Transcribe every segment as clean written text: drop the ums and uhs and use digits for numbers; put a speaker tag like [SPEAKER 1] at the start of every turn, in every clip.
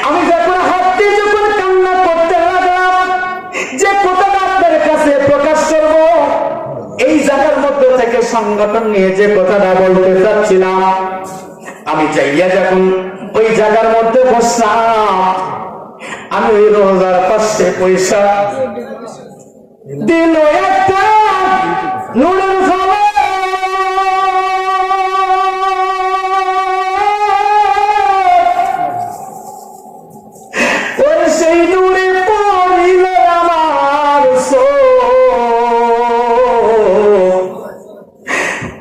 [SPEAKER 1] আমি যখন হাঁটতে যখন কান্না করতে লাগলাম, যে কথাটা আপনার কাছে প্রকাশ করব, এই জায়গার মধ্যে থেকে সংগঠন নিয়ে যে কথাটা বলতে চাচ্ছিলাম, আমি যাইয়া যখন ওই জায়গার মধ্যে বসলাম, আমি ওই রোজার পাশে পয়সা দিল একটা নুনের ফলে ওই সেই নুরে পড়িল আমার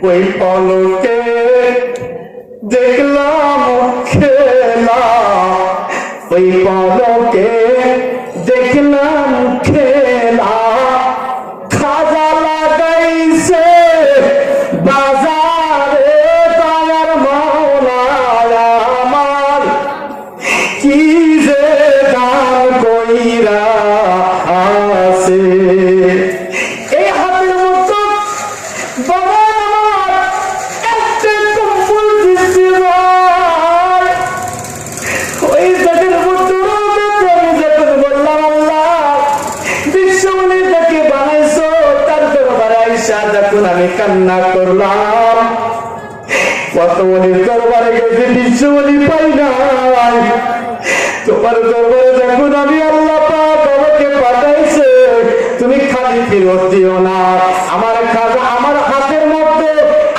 [SPEAKER 1] ওই পলকে দেখলাম খেলা, ওই পলকে দেখলাম খেলা, খাজা লাগাইছে বাজারে তার মাওলা আমার, কি যে দান কইরা আছে। এই হাতের মতো বাবা আমার একটা কম্বল দিতে ভাই, ওই জায়গার মতো আমি যখন বললাম আল্লাহ বিশ্বমণি যাকে বানাইছো তার দরবারে আইসা যখন আমি কান্না করলাম, কত মনির দরবারে গেছে বিশ্বমণি পাই নাই, তোমার দরবারে যখন আমি আল্লাহ পাক আমাকে পাঠাইছে, তুমি খালি ফেরত দিও না। আমার খাজা আমার হাতের মধ্যে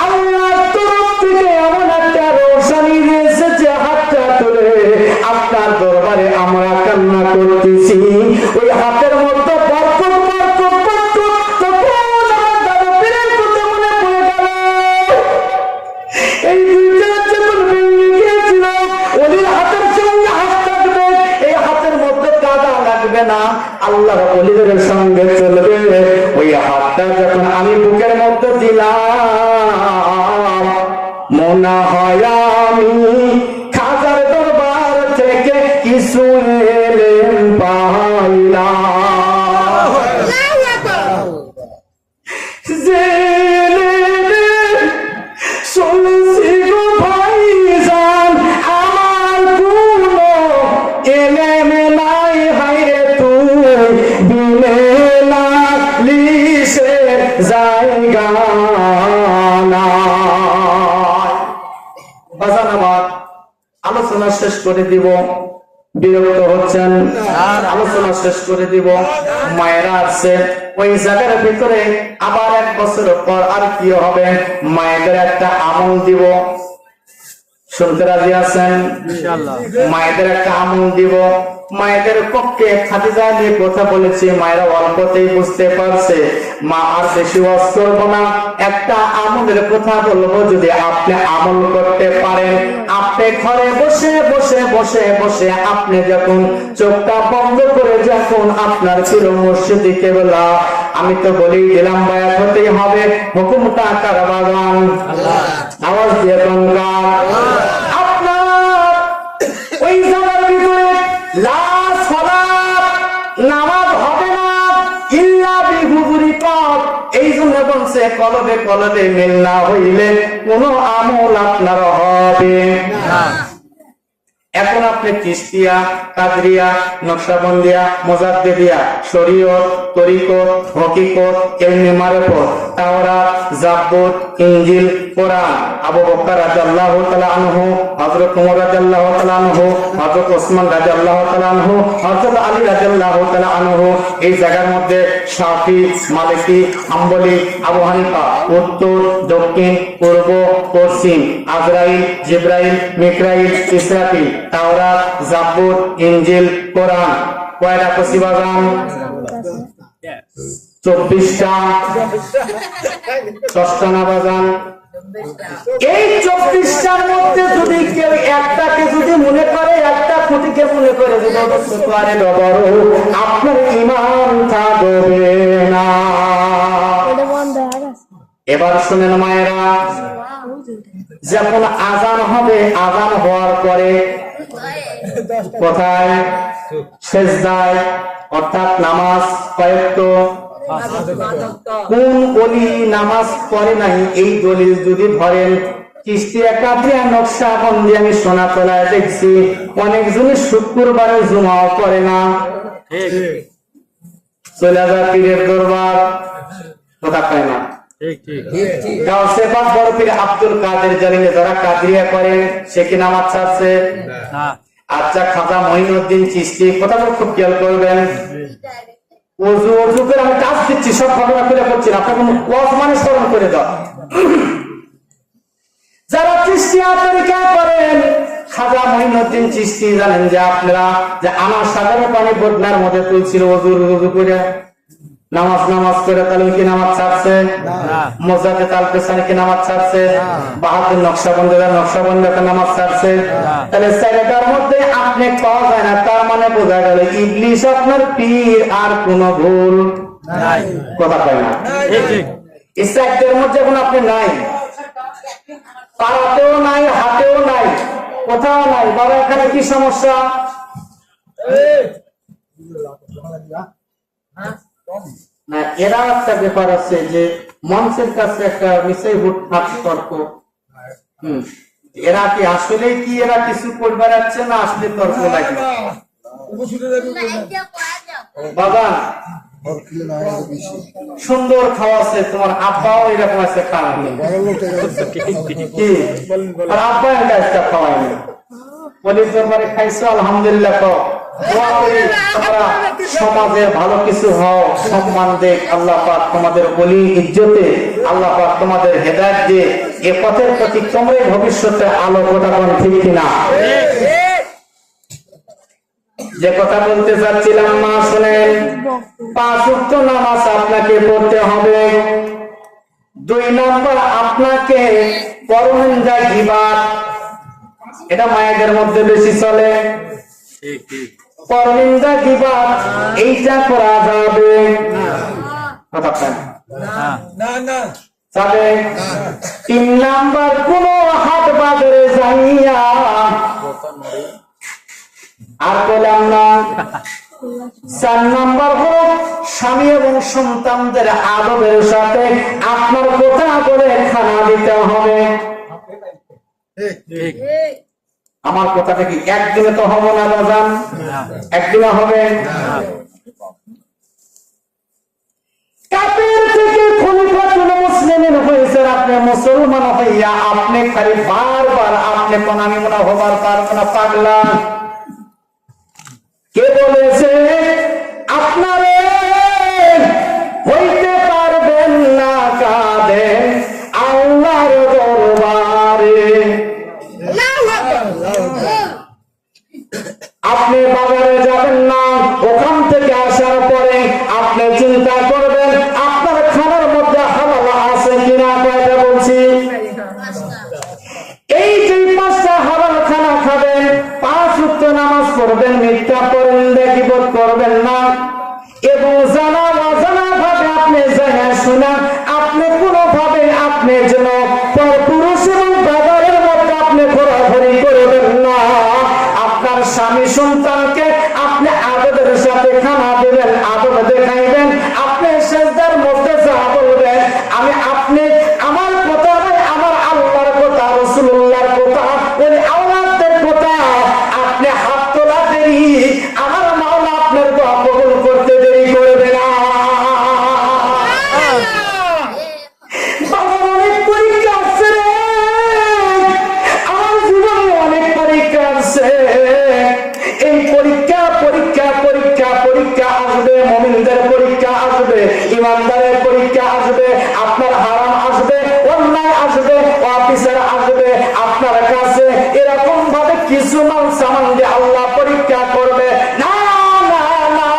[SPEAKER 1] আল্লাহর তরফ থেকে এমন একটা রোশানি দিয়েছে যে হাতটা তুলে আপনার দরবারে আমরা কান্না করতেছি, ওই হাতের মধ্যে বরকত বরকত বরকত, তখন আমার দাদা পীরের কথা মনে পড়ে গেল। এই দুইটা যখন ভেঙে গিয়েছিল, ওলির হাতের সঙ্গে হাত থাকবে, এই হাতের মধ্যে কাদা লাগবে না, আল্লাহর ওলিদের সঙ্গে চলবে। ওই হাতটা যখন আমি বুকের মধ্যে দিলাম, মনে হয় আমি খাজার দরবার থেকে কিছু এলেম পাইলাম। শুনছি গো ভাইজান আমার কোনো এলেম নাই, হায়রে তুই বিনে না লিসের জায়গা নাই। বাজান আমার আলোচনা শেষ করে দিব, বিরক্ত হচ্ছেন? আলোচনা শেষ করে দিব। মায়েরা আছে ওই জায়গার ভিতরে, আবার 1 বছর পর আর কি হবে, মায়েদের একটা আমল দিব, শুনতে রাজি আছেন? মায়েদের একটা আমল দিব। মায়েদের পক্ষে খাদিজা নিয়ে কথা বলেছি, মায়েরা অল্পতেই বুঝতে পারছে, মা আর বেশি ওয়াজ করবো না, একটা আমলের কথা বলবো, যদি আপনি আমল করতে পারেন, আপনি ঘরে বসে বসে বসে বসে আপনি যখন চোখটা বন্ধ করে যখন আপনার চির মসজিদে কেবলা, আমি তো বলেই দিলাম বায়াত হতেই হবে, হুকুমটা কার বাগান? আওয়াজ দিয়ে বললাম আপনার ওই জায়গার ভিতরে লাশ সালাত নামাজ হবে না ইল্লা বিহুজুরি পাক। এই জন্য বলছে কলবে কলবে মিল না হইলে কোনো আমল আপনার হবে না। এখন আপনি চিশতিয়া, কাদরিয়া, নকশবন্দিয়া, মুজাদ্দিদিয়া, শরীয়ত, তরিকত, হকিকত, ইলমে মারিফত, তাওরাত, জাবুর, ইনজিল, কোরআন, আবু বকর রাদিয়াল্লাহু তাআলা আনহু, হযরত ওমর রাদিয়াল্লাহু তাআলা আনহু, হযরত ওসমান রাদিয়াল্লাহু তাআলা আনহু, হযরত আলী রাদিয়াল্লাহু তাআলা আনহু, এই জায়গার মধ্যে শাফি, মালিকি, হাম্বলি, আবু হানিফা, উত্তর, দক্ষিণ, পূর্ব, পশ্চিম, আজরাইল, জিবরাইল, মিকরাইল, ইসরাফিল, তাওরাত, জাবুর, ইনজিল, কোরআন, কয়টা কসি বাগান? 24টা। 10টা না বাগান? এই 24টার মধ্যে যদি কেউ একটাকে যদি মনে করে, একটা খুঁটিকে মনে করে যদি আপনার ঈমান থাকবে না। এবার শুনেন মায়েরা, যখন আজান হবে, আজান হওয়ার পরে কোথায়? সেজদায়, অর্থাৎ নামাজ কয়েকত। কোন ওলি নামাজ পড়ে নাই এই দলিল যদি ধরেন, চিশতিয়া কাদরিয়া নকশবন্দি আমি সোনাতলায় দেখছি অনেকজনই শুক্রবারে জুমাও করে না, চলে যায় পীরের দরবার, কথা পায় না। গাউসে পাক বড় পীর আব্দুল কাদের জালিলে যারা কাদরিয়া করেন সে কি নামাজ ছাড়ছে? আচ্ছা, খাজা মঈনুদ্দিন চিশতি, কথাটা খুব খেয়াল করবেন। অজু করে আমি কাজ দিচ্ছি, সব ঘটনা খুলে করছি না, আপনার কোনো ওয়াজ মানে স্মরণ করে দাও। যারা চিশতিয়া তরিকা করেন, খাজা মঈনুদ্দিন চিশতি জানেন যে আপনারা যে আমার সাধারণ পানি বদনার মধ্যে তুলছিল অজু করে নামাজ করে, তাহলে কি নামাজ ছাড়ছে? মোজাতে তাল পেছানে কি নামাজ ছাড়ছে? বাহাদুর নকশবন্দিতে নামাজ ছাড়ছে? তাহলে চারিটার মধ্যে আপনি পাওয়া যায় না, তার মানে বোঝা গেল ইবলিস আপনার পীর আর কোন ভুল কথা পায় না। এই চারটার মধ্যে এখন আপনি নাই, পাড়াতেও নাই, হাতেও নাই, কোথাও নাই। বাবা এখানে কি সমস্যা? না, এরা একটা ব্যাপার আছে যে মঞ্চের কাছে একটা মিশাই হুটহাট তর্ক। এরা কি আসলে কি এরা কিছু করবার যাচ্ছে না আসলে তর্ক লাগে? বাবা সুন্দর খাওয়া আছে, তোমার আব্বাও এরকম আছে খাওয়ানি কি? আর আব্বা এটা একটা খাওয়ায়নি, বলি তোমারে খাইছো আলহামদুলিল্লাহ। সমাজের ভালো কিছু হও, সম্মান দেখ আল্লাহ পাক, তোমাদের বলি ইজ্জতে আল্লাহ পাক তোমাদের হেদায়েত দিয়ে এ পথের প্রতি তোমরাই ভবিষ্যতে আলো ফোটাবেন, ঠিক কিনা? যে কথা বলতে চাচ্ছিলাম মা শুনেন, 5 ওয়াক্ত নামাজ আপনাকে পড়তে হবে। 2 নম্বর, আপনাকে পরনিন্দা গীবত, এটা মায়েদের মধ্যে বেশি চলে, পরনিন্দা গীবত এইটা করা যাবে যাবে। 3 নাম্বার, কোন হাট বাজারে যাইয়া আর বললাম না। 4 নাম্বার হল স্বামী এবং সন্তানদের আদবের সাথে আপনার কথা বলে খানা দিতে হবে। আমার কথাটা কি একদিনে তো হবো না বাজান, একদিনে হবে। কাফের থেকে খলিফাতুল মুসলিমিন হয়েছেন আপনি, মুসলমান হইয়া আপনি খালি বারবার আপনি কোন আমি মনে হবার পারবো না, পাগলা। কে বলেছে আপনারে হইতে পারবেন না কাঁদেন আল্লাহর দরবারে? আপনি বাজারে যাবেন না, ওখান থেকে আসার পরে আপনি চিন্তা করবেন আপনার খানার মধ্যে হালাল আছে কিনা। কয়টা বলছি? এই যে 5টা হালাল খানা খাবেন, 5 ওয়াক্ত নামাজ পড়বেন, মিথ্যা পরনিন্দা গীবত করবেন না, এবং জানা অজানা ভাবে আপনি জানা শোনা আপনি কোনোভাবে আপনি যেন পরপুরুষ এবং বাজারের মধ্যে আপনি ঘোরাঘুরি করবেন না। আপনার স্বামী সন্তানকে আপনি আদবের সাথে খানা দেবেন, আদব দেখাইবেন। আপনি সেজদার মধ্যে যা বলবেন আমি আপনি আমার কথা নয়, আমার আল্লাহর কথা, রাসূলুল্লাহর কথা, ওই আওলাদের কথা আপনি হাত তোলা দেরি, আমার মাওলা আপনার দোয়া কবুল করতে দেরি করবে না। বাবা অনেক পরীক্ষা আছে রে, আমার জীবনে অনেক পরীক্ষা আছে। এই পরীক্ষা পরীক্ষা পরীক্ষা পরীক্ষা আসবে, মুমিনদের পরীক্ষা আসবে, ইমানদারের পরীক্ষা আসবে, আপনার হারাম আসবে, অন্যায় আসবে, অফিসার আসবে আপনার কাছে। এরকম ভাবে কিছু মাল সামান দিয়ে আল্লাহ পরীক্ষা করবে। না না না,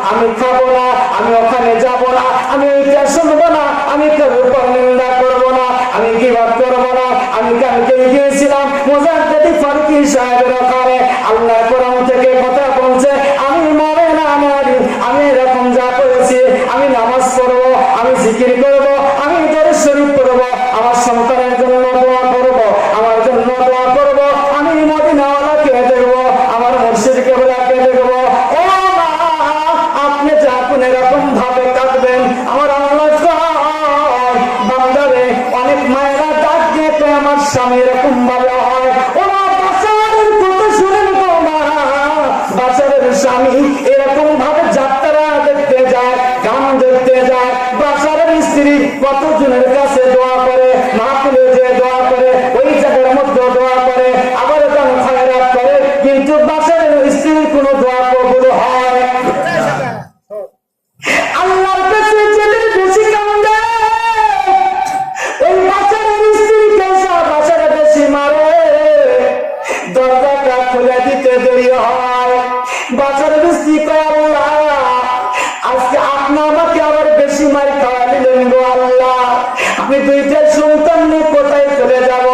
[SPEAKER 1] আমি খাবো না, আমি ওখানে যাব না, আমি এটা শুনবো না, আমি কারোর উপর নিন্দা করবো না, আমি গীবত করবো না। আমি কালকে গিয়েছিলাম মুজাদ্দিদ ফারুকী সাহেবের ওখানে, আল্লাহ কোরআন থেকে কথা বলছে আমি মরে না মারি, আমি এরকম যা করেছি, আমি নামাজ পড়বো, আমি জিকির করবো, আমি দরুদ শরীফ পড়বো, আমার সন্তানের জন্য দোয়া করবো, আমার জন্য দোয়া করবো, আমি মদিনাওয়ালাকে দেখবো, আমার মুর্শিদকে বলাকে দেখবো। ও মা, আপনি যখন এরকম ভাবে কাঁদবেন, আমার আল্লাহ বান্দারে অনেক মায়েরা ডাক দিয়ে খুলে দিতে দেরি হয়। বাজার বৃষ্টি কয় আল্লাহ আজকে আপনি আমাকে আবার বেশি মার খাওয়া দিলেন গো আল্লাহ, আমি দুইটা সন্তান নিয়ে কোথায় চলে যাব?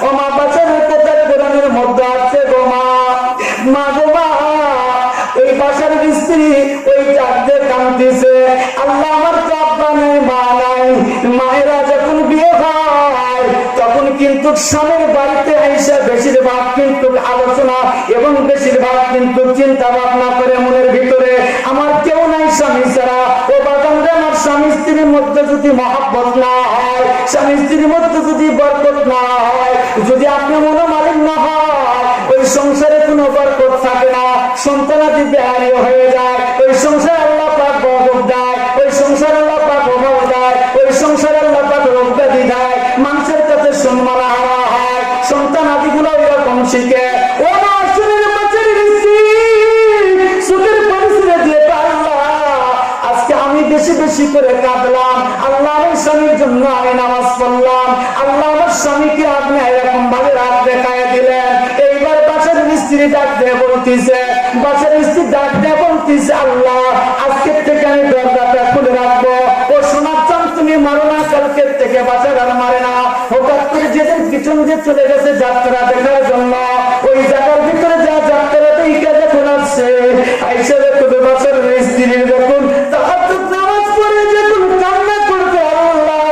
[SPEAKER 1] ও মা বাচ্চাদের কোথায় কোরআনের মধ্যে আছে গো মা, মা গো মা ওই বাসার স্ত্রী ওই চাঁদে কাঁদতেছে, আল্লাহ আমার তো আব্বা নাই মা নাই। মায়েরা যখন বিয়ে হয় তখন কিন্তু স্বামীর বাড়িতে এসে বেশিরভাগ কিন্তু আলোচনা এবং বেশিরভাগ কিন্তু চিন্তা ভাবনা করে মনের ভিতরে আমার কেউ নাই স্বামী ছাড়া। ও বাগানরে আমার স্বামী স্ত্রীর মধ্যে যদি মহব্বত না হয়, স্বামী স্ত্রীর মধ্যে যদি বরকত না হয়, যদি আপনি মনোমালিন্য না হয়, ওই সংসারে কোনো বরকত থাকে না, সন্তানাদি বেহারি হয়ে যায়। ওই সংসার আল্লাহ পাক বরকত দেয়, ওই সংসার আল্লাহ পাক অভাব দেয়, ওই সংসার আল্লাহ পাক রোগ ব্যাধি দেয়, মানুষের কাছে সম্মান হারা হয়, সন্তান আদিগুলো এরকম শিখে। ও মা শুনে বাচ্চার সুখের পরিচয় দিয়ে আল্লাহ আজকে আমি বেশি বেশি করে কাঁদলাম, আল্লাহ আমার স্বামীর জন্য আমি নামাজ পড়লাম, আল্লাহ আমার স্বামীকে আপনি এরকম ভাবে রাত দেখায় দিলেন। এইবার বাসার স্ত্রী ডাক দিয়ে বলতেছে, বাসার স্ত্রী ডাক দিয়ে বলতেছে আল্লাহ আজকের থেকে আমি দরজাটা খুলে রাখবো। ও শোনার চান তুমি মারো না, কালকের থেকে বাসার আর মারে না। হঠাৎ করে যেদিন পিছন দিয়ে চলে গেছে যাত্রা দেখার জন্য, ওই জায়গার ভিতরে যা যাত্রা দেখে যখন আসছে আইসা দেখো বাসার স্ত্রী যখন তাহাজ্জুদ নামাজ পড়ে যখন কান্না করতে, আল্লাহ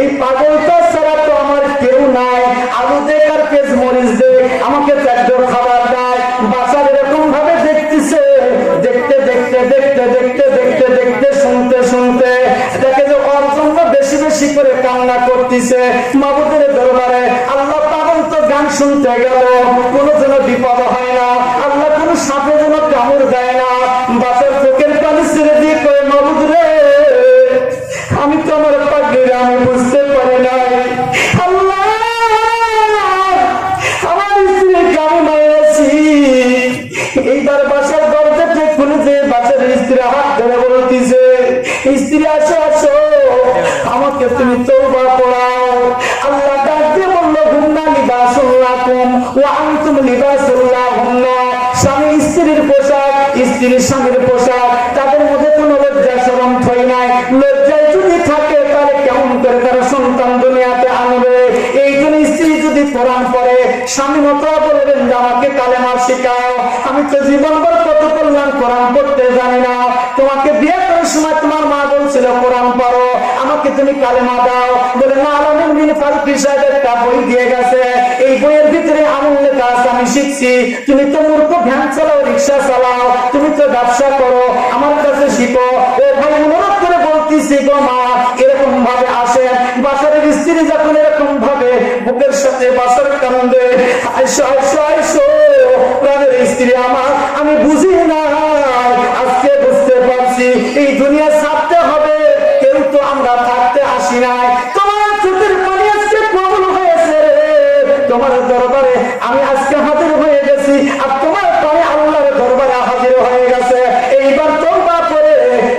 [SPEAKER 1] এই পাগলটা ছাড়া তো আমার কেউ নাই, আলু দেখ আর পেঁয়াজ মরিচ দে আমাকে চারজন খাবার দেয়। বাসার এরকম ভাবে দেখতেছে, দেখতে দেখতে দেখতে দেখতে দেখতে দেখতে শুনতে শুনতে দেখে যে ওর জন্য বেশি বেশি করে কান্না করতেছে মাবুদের দরবারে। আল্লাহ পাগল তো গান শুনতে গেল, কোনো যেন বিপদ হয় না, আল্লাহ কোনো সাপে যেন কামড় দেয় না। বাসার চোখের পানি ছেড়ে দিয়ে কয়ে মাবুদ রে আমি তো আমার পাগলিরা আমি বুঝতে পারি নাই, আল্লাহ আমার স্ত্রীকে আমি মারিয়েছি। এইবার বাসার দরজাটা খুলে যে বাসার স্ত্রী হাত ধরে বলতেছে, স্ত্রী আসো আসো আমাকে তুমি তওবা পড়াও। আল্লাহ ডাক দিয়ে বলল হুন্না লিবাসুল লাকুম ওয়া আনতুম লিবাসুল লাহুন্না। স্বামী স্ত্রীর পোশাক, স্ত্রীর স্বামীর পোশাক, তাদের মধ্যে কোনো লজ্জা শরম ঠই নাই। লজ্জায় যদি থাকে তাহলে কেমন করে তারা সন্তান দুনিয়াতে আনবে? এই জন্য স্ত্রী যদি কোরআন পড়ে স্বামী মতো বলবেন যে আমাকে কালেমা শেখাও, আমি তো জীবনভর কত করলাম কোরআন পড়তে জানি না, তোমাকে বিয়ে করার সময় তোমার মা বলছিল কোরআন পড়ো, আমাকে তুমি কালেমা দাও। বলে না আলামিন বিন ফারুকী সাহেব একটা বই দিয়ে গেছে, এই বইয়ের ভিতরে আমল লেখা আছে, আমি শিখছি। তুমি তো মূর্খ ভ্যান চালাও, রিক্সা চালাও, তুমি তো ব্যবসা করো, আমার কাছে শিখো। ও ভাই অনুরোধ করে বলতেছি গো মা এরকম ভাবে আসেন। বাসার স্ত্রী যখন এরকম ভাবে বুকের সাথে বাসার কান্দে, আইসো আইসো আইসো প্রাণের স্ত্রী আমার, আমি বুঝি না আজকে বুঝতে পারছি এই দুনিয়া ছাড়তে হবে, কেউ তো আমরা থাকতে আসি নাই। তোমার চোখের পানি আজকে কবুল হয়েছে, তোমার দরবারে আমি আজকে হাজির হয়ে গেছি, আর তোমার পানি আল্লাহর দরবারে হাজির হয়ে গেছে। এইবার তওবা করে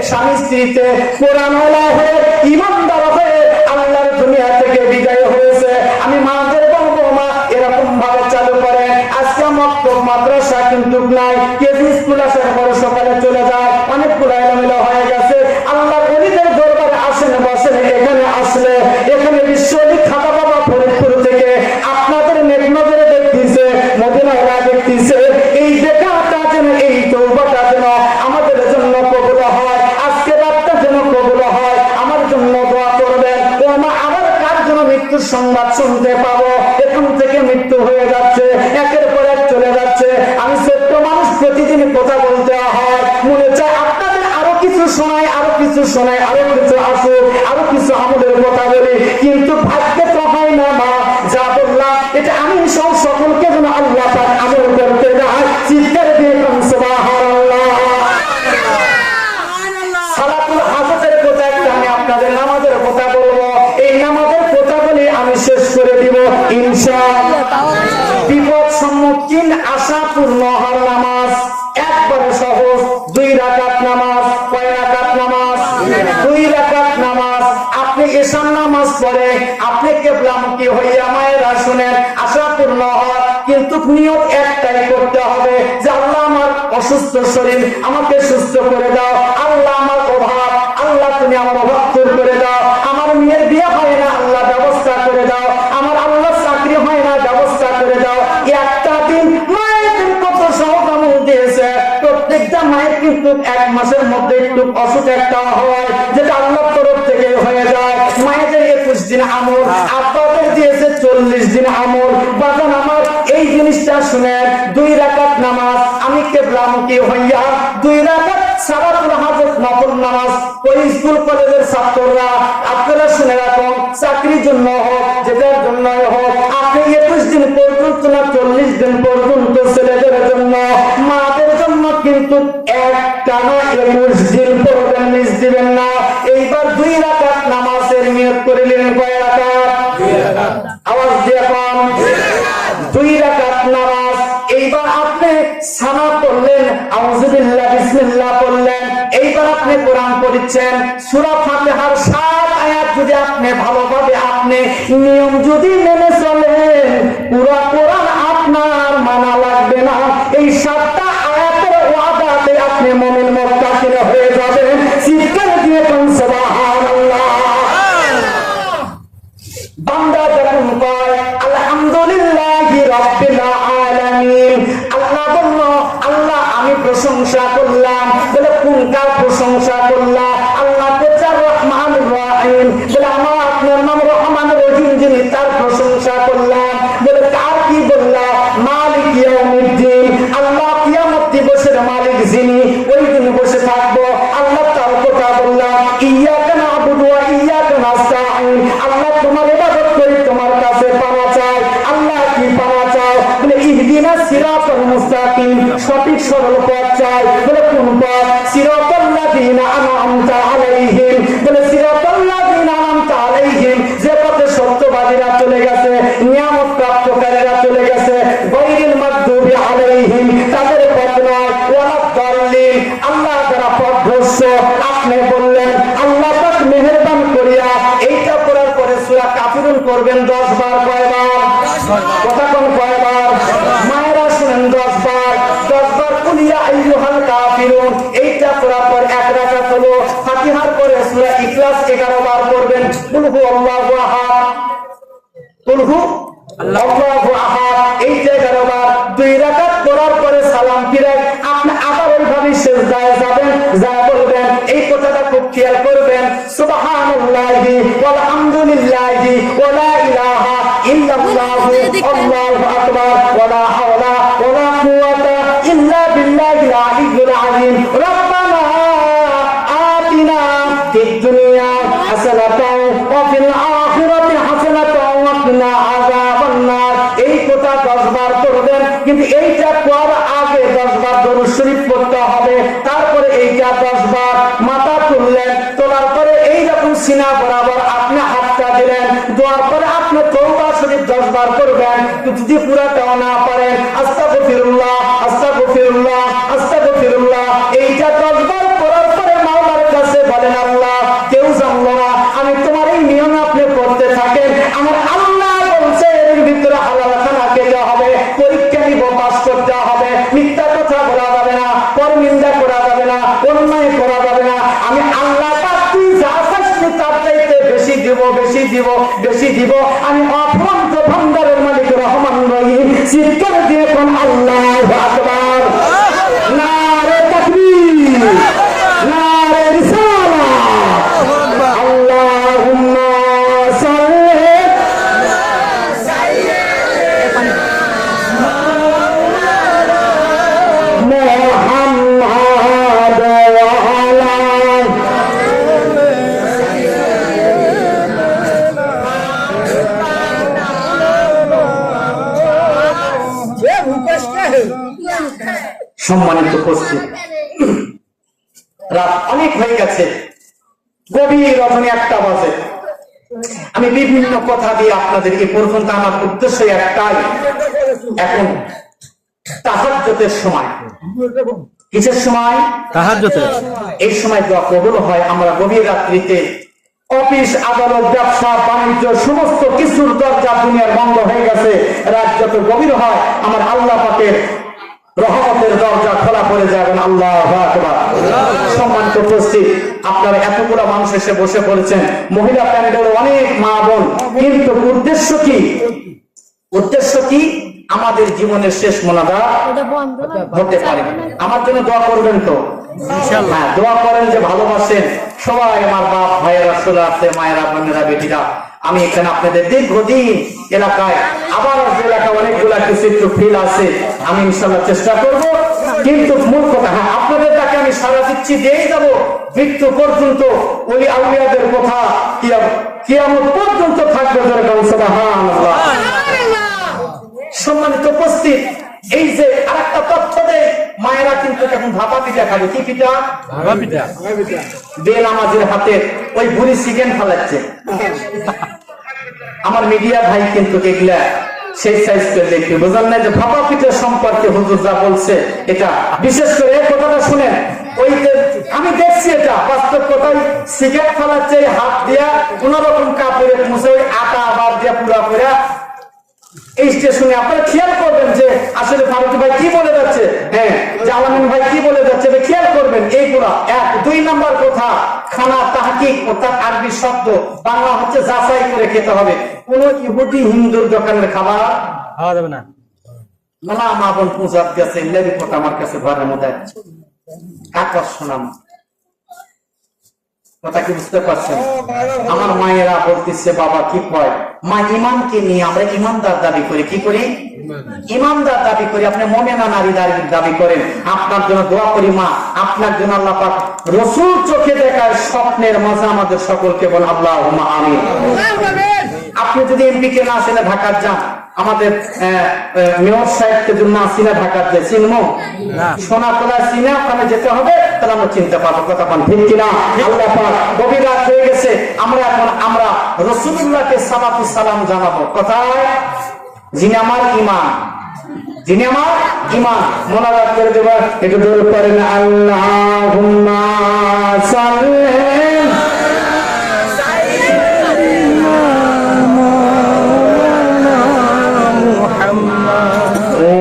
[SPEAKER 1] স্বামী স্ত্রীতে কোরআনওয়ালা হয়ে ঈমানদার হয়ে আল্লাহর দুনিয়া থেকে বিদায় হয়েছে। আমি মাদের বলবো মা এরকম ভাবে চালু করে। আজকে মক্তব মাদ্রাসা কিন্তু নাই, কেজি স্কুল আসার পরে সকালে চলে যায়, অনেকগুলো এলোমেলো হয়ে গেছে। আল্লাহর ওলিদের দরবারে আসেন বসেন, এখানে আসলে এখানে বিশ্বলি খাতা বাবা ফরিদপুর থেকে আপনাদের নেক নজরে দেখতেছে, মদিনাওয়ালা দেখতেছে। এই দেখাটা যেন এই তওবাটা যেন আমাদের জন্য কবুল হয়, আজকে রাতটা যেন কবুল হয়, আমার জন্য দোয়া করবেন। ও মা আমার কার জন্য মৃত্যুর সংবাদ শুনতে পাবো, এখন থেকে মৃত্যু হয়ে যাচ্ছে, একের পর এক চলে যাচ্ছে। আমি ছোট্ট মানুষ, প্রতিদিন কথা বলতে হয়, মনে চায় আপনাদের আরো কিছু শোনায়, আরো কিছু শোনায়, আরো কিছু আসুক, আরো কিছু আমলের কথা বলি, কিন্তু ভাগ্যে তো হয় না মা। যা বললাম এটা আমি সব সকলকে যেন আল্লাহ পাক আমল করতে দেয়। চিৎকার দিয়ে সুবহানাল্লাহ। সালাতুল হাজাতের কথা একটা আমি আপনাদের নামাজের কথা বলবো, এই নামাজের কথা বলে আমি শেষ করে দিব ইনশাআল্লাহ। বিপদ সম্মুখীন আশা পূর্ণ হওয়ার নামাজ একবারে সহজ। 2 রাকাত নামাজ। কয় রাকাত নামাজ? 2 রাকাত নামাজ। আপনি ঈশান নামাজ পড়ে আপনি কিবলামুখী হইয়া মায়েরা শুনেন, আশা পূর্ণ হয়। কিন্তু নিয়ত একটাই করতে হবে যে আল্লাহ আমার অসুস্থ শরীর, আমাকে সুস্থ করে দাও। আল্লাহ আমার অভাব, আল্লাহ তুমি আমার অভাব দূর করে দাও। আমার মেয়ের বিয়ে হয় না, আল্লাহ ব্যবস্থা করে দাও। আমার আল্লাহ চাকরি হয় না, ব্যবস্থা করে দাও। একটা দিন মায়ের কত সহকামল দিয়েছে, প্রত্যেকটা মায়ের কিন্তু এক মাসের মধ্যে একটু অসুখ একটা হয়, যেটা আল্লাহর তরফ থেকে হয়ে যায়। মায়েদের 21 দিন আমল, আব্বাদের দিয়েছে 40 দিন আমল। বাজান আমার এই জিনিসটা শুনে 2 রাকাত নামাজ আমি কিবলামুখী হইয়া 2 রাকাত সালাতুল হাজত নফল নামাজ ওই স্কুল কলেজের ছাত্ররা আপনারা শুনে রাখুন, চাকরির জন্য হোক যেটার জন্য হোক, আপনি 21 দিন পর্যন্ত না 40 দিন পর্যন্ত ছেলেদের জন্য মাদের জন্য কিন্তু একটানা 21 দিন পড়বেন, মিস দিবেন না। এইবার 2 রাকাত নামাজের নিয়ত করে নিলেন। কয় রাকাত? 2 রাকাত। আওয়াজ দিয়ে কোন 2 রাকাত নামাজ। এইবার আপনি সানা পড়লেন, আউযুবিল্লাহ বিসমিল্লাহ পড়লেন। এইবার আপনি কোরআন পড়ছেন, সূরা ফাতিহার 7 আয়াত যদি আপনি ভালোভাবে আপনি নিয়ম যদি মেনে চলেন, পুরো কোরআন আপনার মানা লাগবে না। এই 7টা আয়াতের ওয়াদাতে আপনি মুমিন মুত্তাকিন হয়ে যাবেন। চিৎকার দিয়ে কোন সুবহানাল্লাহ। বান্দা যখন কয় আলহামদুলিল্লাহি রাব্বিল আলামিন, আল্লাহ বলল আল্লাহ আমি প্রশংসা করলাম, বলে কোন কার প্রশংসা করলাম? আল্লাহ তাআলা রহমানুর রহিম, বলে আমার আপনার নাম রহমান রহিম যিনি, তার প্রশংসা করলাম। বলে কার কি বললাম? মালিক ইয়াউমিদ্দিন, আল্লাহ কিয়ামত দিবসের মালিক যিনি, ওই দিন বসে থাকবো আল্লাহ তার কথা বললাম। ইয়্যাকা না'বুদু ওয়া ইয়্যাকা নাস্তাঈন, আল্লাহ তোমার ইবাদত করি, তোমার কাছে পানা চাই। আল্লাহ কি পানা চাও? বলে ইহদিনাস সিরাতাল মুস্তাকিম, সঠিক সরল পথ চাই। বলে কোন পথ? সিরাতাল লাযিনা আন'আমতা আলাইহিম, বলে সিরাতাল লাযিনা আন'আমতা আলাইহিম, যে পথে সত্যবাদীরা চলে গেছে, নিয়ামত প্রাপ্তকারীরা চলে গেছে, গায়রিল মাগদুবি আলাইহিম, তাদের পথ নয়, ওয়ালাদ দাল্লিন, আল্লাহ যারা পথভ্রষ্ট। আপনি বললেন আল্লাহ পাক মেহেরবান করিয়া এইটা পড়ার পরে সূরা কাফিরুন করবেন 10 বার। কয়বার? কথা কোন কয়বার? মায়েরা শুনেন 10 বার। 10 বার কুল ইয়া আইয়ুহাল কাফিরুন, এইটা পড়ার পর 1 রাকাত হলো। ফাতিহার পরে সূরা ইখলাস 11 বার পড়বেন। কুল হুয়াল্লাহু আহাদ, কুল হুয়াল্লাহু আহাদ, এইটা 11 বার। 2 রাকাত পড়ার পরে সালাম ফিরাই আপনি আবার ওইভাবে সিজদায় যাবেন, যা বলবেন এই কথাটা খুব খেয়াল করবেন, সুবহানাল্লাহি ওয়াল হামদুলিল্লাহি ওয়া লা ইলাহা ইল্লাল্লাহু আল্লাহু আকবার ওয়া লা হাওলা ওয়া লা কুওয়াতা ইল্লা বিল্লাহিল আলিয়্যিল আযীম। রব্বানা আতিনা ফিদ দুনিয়া হাসানাতাও ওয়া ফিল আখিরাতি হাসানাতাও ওয়া কিনা আযাবান নার। এই কথা 10 বার পড়বেন, কিন্তু এইটা পড়ার আগে 10 বার দরুদ শরীফ পড়তে হবে। তারপরে এইটা 10 বার মাথা তুললেন, তোলার পরে এইরকম সিনা বরাবর আপনি হাতটা দিলেন, দেওয়ার পরে আপনি তওবা শরীফ 10 বার করবেন। যদি পুরাটাও না পারেন আস্তাগফিরুল্লাহ আস্তাগফিরুল্লাহ আস্তাগফিরুল্লাহ, এইটা 10 বার করার পরে মাওলার কাছে বলেন আল্লাহ কেউ জানলো না আমি তোমার এই নিয়ম আপনি করতে থাকেন। আমার আল্লাহ বলছে এর ভিতরে হালাল খানা খেতে হবে, পরীক্ষা নিব, পাস করতে হবে, মিথ্যা কথা বলা যাবে না, পরনিন্দা করা যাবে না, অন্যায় করা যাবে না। আমি আল্লাহ পাক তুই যা চাইছিস তার চাইতে বেশি দিব, বেশি দিব, বেশি দিব। আমি অফুরন্ত ভান্ডারের মালিক রহমান রহিম। চিৎকার দিয়ে কোন আল্লাহু আকবার। নারে তাকবীর, নারে রিসালাত। আল্লাহুম্মা সাল্লি মুহাম্মাদ ওয়া আলা সম্মানিত উপস্থিত, রাত অনেক হয়ে গেছে, গভীর রজনী 1টা বাজে। আমি বিভিন্ন কথা দিয়ে আপনাদের এ পর্যন্ত আমার উদ্দেশ্য একটাই, এখন তাহাজ্জুদের সময়। কিসের সময়? তাহাজ্জুদের। এই সময় দোয়া কবুল হয়। আমরা গভীর রাত্রিতে অফিস, আদালত, ব্যবসা বাণিজ্য সমস্ত কিছুর দরজা দুনিয়ার বন্ধ হয়ে গেছে। রাত যত গভীর হয় আমার আল্লাহ পাকের রহমতের দরজা খোলা পড়ে যাবেন। আল্লাহু আকবার। সম্মানিত উপস্থিত, আপনারা এতগুলো মানুষ এসে বসে পড়েছেন, মহিলা প্যানেলের অনেক মা বোন, কিন্তু উদ্দেশ্য কি? উদ্দেশ্য কি? আমাদের জীবনের শেষ মোনাজাত হতে পারে। আমার জন্য দোয়া করবেন তো? হ্যাঁ, দোয়া করেন যে ভালোবাসেন সবাই আমার বাপ ভাইয়েরা চলে আসছে, মায়েরা বোনেরা বেটিরা। আমি এখানে আপনাদের দীর্ঘদিন এলাকায় আবার এলাকা অনেকগুলা কিছু একটু ফিল আছে, আমি ইনশাল্লাহ চেষ্টা করব। কিন্তু মূল কথা, হ্যাঁ আপনাদের তাকে আমি সারা দিচ্ছি, দিয়েই যাবো মৃত্যু পর্যন্ত। ওই আউলিয়াদের কথা কিয়ামত পর্যন্ত থাকবে। সুবহানাল্লাহ। সম্মানিত উপস্থিত, এই যে আরেকটা তথ্য দেয়, মায়েরা কিন্তু এখন ভাপা পিঠা খাবে। কি পিঠা? ভাপা পিঠা। বেনামাজির হাতে ওই বুড়ি চিকেন ফেলাচ্ছে। আমার মিডিয়া ভাই কিন্তু এগুলা সেই সাইজ করে দেখতে বোঝান না যে ভাপা পিঠা সম্পর্কে হুজুর যা বলছে, এটা বিশেষ করে এই কথাটা শুনেন। ওই যে আমি দেখছি এটা বাস্তব কথাই, চিকেন ফেলাচ্ছে হাত দিয়া কোন রকম কাপড়ে মুছে ওই আটা আবার দিয়া পুরা করে এই স্টেশনে। আপনারা খেয়াল করবেন যে আসলে ফারুক ভাই কি বলে যাচ্ছে, হ্যাঁ জালামিন ভাই কি বলে যাচ্ছে, খেয়াল করবেন। এইগুলা এক। দুই নাম্বার কথা, খানা তাহকিক অর্থাৎ আরবি শব্দ, বাংলা হচ্ছে যাচাই করে খেতে হবে। কোন ইহুদি হিন্দুর দোকানের খাবার খাওয়া যাবে না। না মা বোন পূজার গেছে, রিপোর্ট আমার কাছে ঘরের মধ্যে আকর্ষণ। কথা কি বুঝতে পারছেন? আমার মায়েরা বলতেছে, বাবা কি কয়, মা ইমানকে নিয়ে আমরা ইমানদার দাবি করি। কি করি? ইমানদার দাবি করি। আপনি মুমিনা নারী দাবি করেন। আপনার জন্য দোয়া করি মা, আপনার জন্য আল্লাহ পাক রাসূল চোখে দেখার স্বপ্নের মাঝে আমাদের সকলকে বল আল্লাহুম্মা আমিন। আপনি যদি এমপি কে না আসেন, ঢাকার যান, আমাদের মেয়র সাহেবকে জন্য আসি না ঢাকার যে চিনবো সোনাতলা চিনে ওখানে যেতে হবে, তাহলে আমরা চিনতে পারবো। কথা পান ঠিক কিনা? আল্লাহ পাক গভীর রাত হয়ে গেছে, আমরা রাসূলুল্লাহকে সালাতু সালাম জানাবো। কোথায়? যিনি আমার ইমান, যিনি আমার ইমান। মোনাজাত করে দেব, একটু দরুদ পড়েন। আল্লাহুম্মা সাল্লি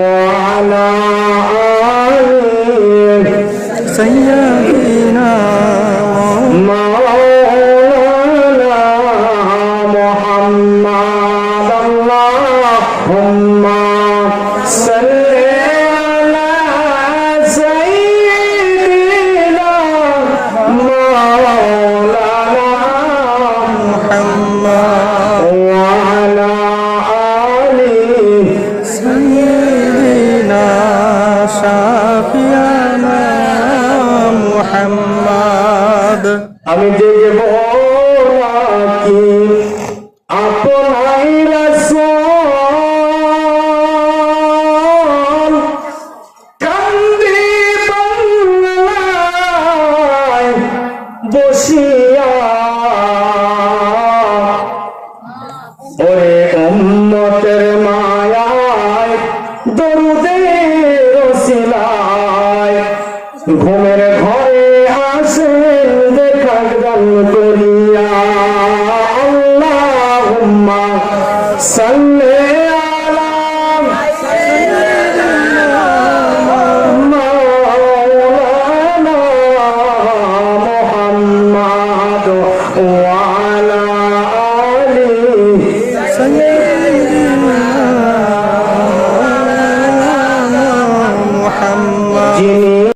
[SPEAKER 1] وعلى آله سيدنا